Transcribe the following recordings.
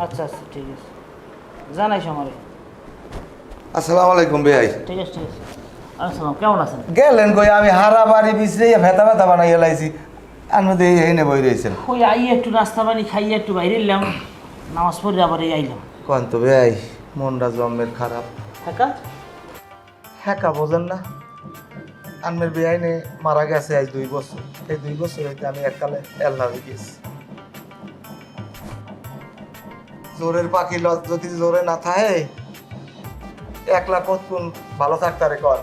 আচ্ছা আচ্ছা ঠিক আছে, জানাইস আমারে। আসসালামু আলাইকুম ভাই। ঠিক আছে ঠিক আছে। আসসালাম, কেমন আছেন? গেলেন কই? আমি হারা বাড়ি বিছরে ভেতা ভেতা বানাইয়া লাইছি, আর মধ্যে এই নে বই রয়েছেন। ওই আইয়ে একটু নাস্তা পানি খাইয়ে একটু বাইরে এলাম, নামাজ পড়ে আবার এই আইলাম। কোন তো ভাই, মনটা জন্মের খারাপ। হ্যাঁ হ্যাঁ কা বোঝেন না, আনমের বেআইনে মারা গেছে আজ 2 বছর। এই 2 বছর হইতে আমি এককালে এল্লা হয়ে গেছি। জোরের পাখি যদি জোরে না থাকে, একলা কতক্ষণ ভালো থাকতারে কর।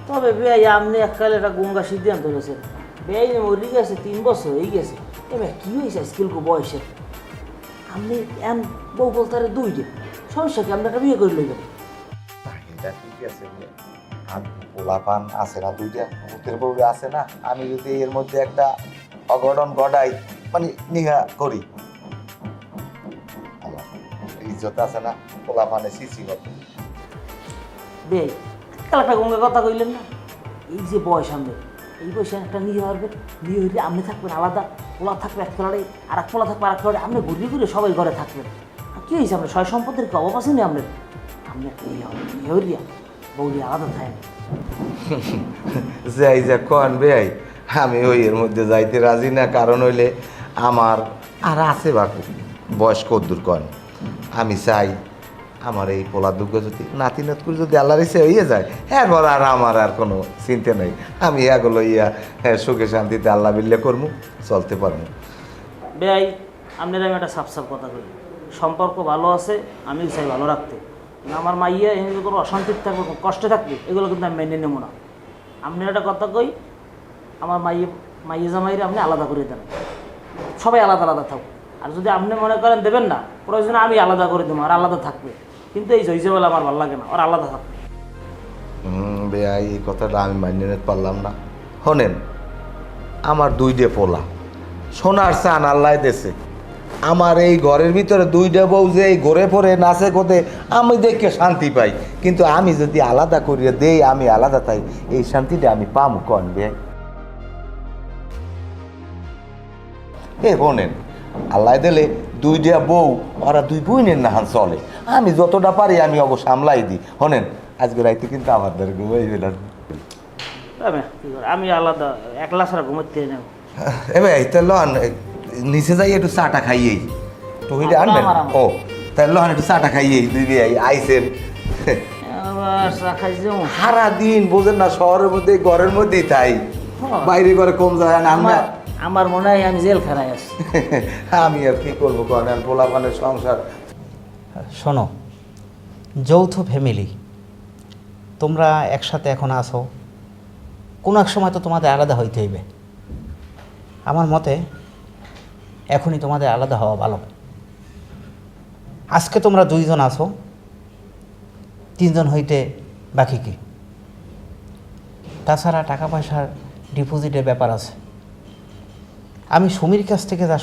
তবে বেয়াই আপনি এককালে একটা গঙ্গা সিদ্ধান্ত নিয়েছেন। বেয়াই মরি গেছে 3 বছর হয়ে গেছে, এবার কি হয়েছে স্কিলকো বয়সে? আপনি এম বউ বলতারে 2টা, সমস্যা কি? আপনি একটা বিয়ে করে লইবেন। এটা ঠিক আছে, আর পোলাপান আছে না 2টা, ভূতের বউ আছে না। আমি যদি এর মধ্যে একটা অঘটন ঘটাই, মানে নিহা করি, আমার ইজ্জত আছে না, পোলাপানে সিসি হবে। বেয়াই কাল একটা গঙ্গা কথা কইলেন না, এই যে বয়স আমাদের, এই বয়সে একটা নিয়ে পারবেন, বিয়ে হইলে আপনি থাকবেন আলাদা, পোলা থাকবে এক খেলাড়ে, আর এক পোলা থাকবে আর এক খেলাড়ে, আপনি ঘুরিয়ে ঘুরে সবাই ঘরে থাকবেন। আর কি হয়েছে আপনার সয় সম্পদের কি অভাব আছে না আপনার? আপনি একটা ইয়ে হবে, ইয়ে হইয়া বৌদি আলাদা থাকেন। যাই যা কন বেআই, আমি ওই এর মধ্যে যাইতে রাজি না। কারণ হইলে আমার আর আছে বাকু বয়স কদ্দুর কন। আমি চাই আমার এই পোলা দুর্গ যদি নাতি নাতকুর যদি আল্লাহর ইচ্ছে হইয়ে যায়, এরপর আর আমার আর কোনো চিন্তা নেই। আমি এগুলো ইয়া সুখে শান্তিতে আল্লাহ বিল্লে করবো, চলতে পারবো। বেয়াই আপনার আমি একটা সাফ সাফ কথা কই, সম্পর্ক ভালো আছে, আমিও চাই ভালো রাখতে। কিন্তু আমার মাইয়া এমনি কোনো অশান্তির থাকবে, কোনো কষ্টে থাকবে, এগুলো কিন্তু আমি মেনে নেবো না। আপনার একটা কথা কই, আমার মাইয়ে জামাইরে আপনি আলাদা করে দেন, সবাই আলাদা আলাদা থাকুক। আর যদি আপনি মনে করেন দেবেন না, প্রয়োজনে আমি আলাদা করে দেবো, আর আলাদা থাকবে। কিন্তু এই জয়জবেলা আমার ভালো লাগে না, আর আলাদা থাকবে। বেআই এই কথাটা আমি মানিয়ে নিতে পারলাম না। শোনেন, আমার 2টে পোলা, সোনার চান আল্লাহ দেশে। আমার এই ঘরের ভিতরে 2টা বউ যে এই ঘরে পরে নাচে কোতে, আমি দেখে শান্তি পাই। কিন্তু আমি যদি আলাদা করিয়ে দেই, আমি আলাদা তাই, এই শান্তিটা আমি পামু কন বেআই? শোনেন, আল্লাহ দিলে 2টা বউ, ওরা 2 বোনের নাহান চলে। আমি যতটা পারি আমি অবশ্য সামলাই দিই। শোনেন, আজকে রাইতে কিন্তু আমার দ্বারা ঘুমাই গেলাম। আমি আলাদা একলা ছাড়া ঘুমাতে নেব। এবার তাহলে লন নিচে যাই একটু চাটা খাইয়েই, টুকিটা আনবেন। ও তাহলে লন একটু চাটা খাইয়েই, 2 ভাই আইসেন। আবার চা খাই যাবো সারাদিন বোঝেন না, শহরের মধ্যে ঘরের মধ্যেই তাই, বাইরে ঘরে কম যায় না। আমার মনে হয় আমি জেল খানায় আছি। আমি আর কি করবো কন, আর পোলাপানের সংসার। শোনো, যৌথ ফ্যামিলি, তোমরা একসাথে এখন আসো, কোনো এক সময় তো তোমাদের আলাদা হইতে হইবে। আমার মতে এখনই তোমাদের আলাদা হওয়া ভালো। আজকে তোমরা 2 জন আসো, 3 জন হইতে বাকি কি? তাছাড়া টাকা পয়সার ডিপোজিটের ব্যাপার আছে। আমি সুমির কাছ থেকে যা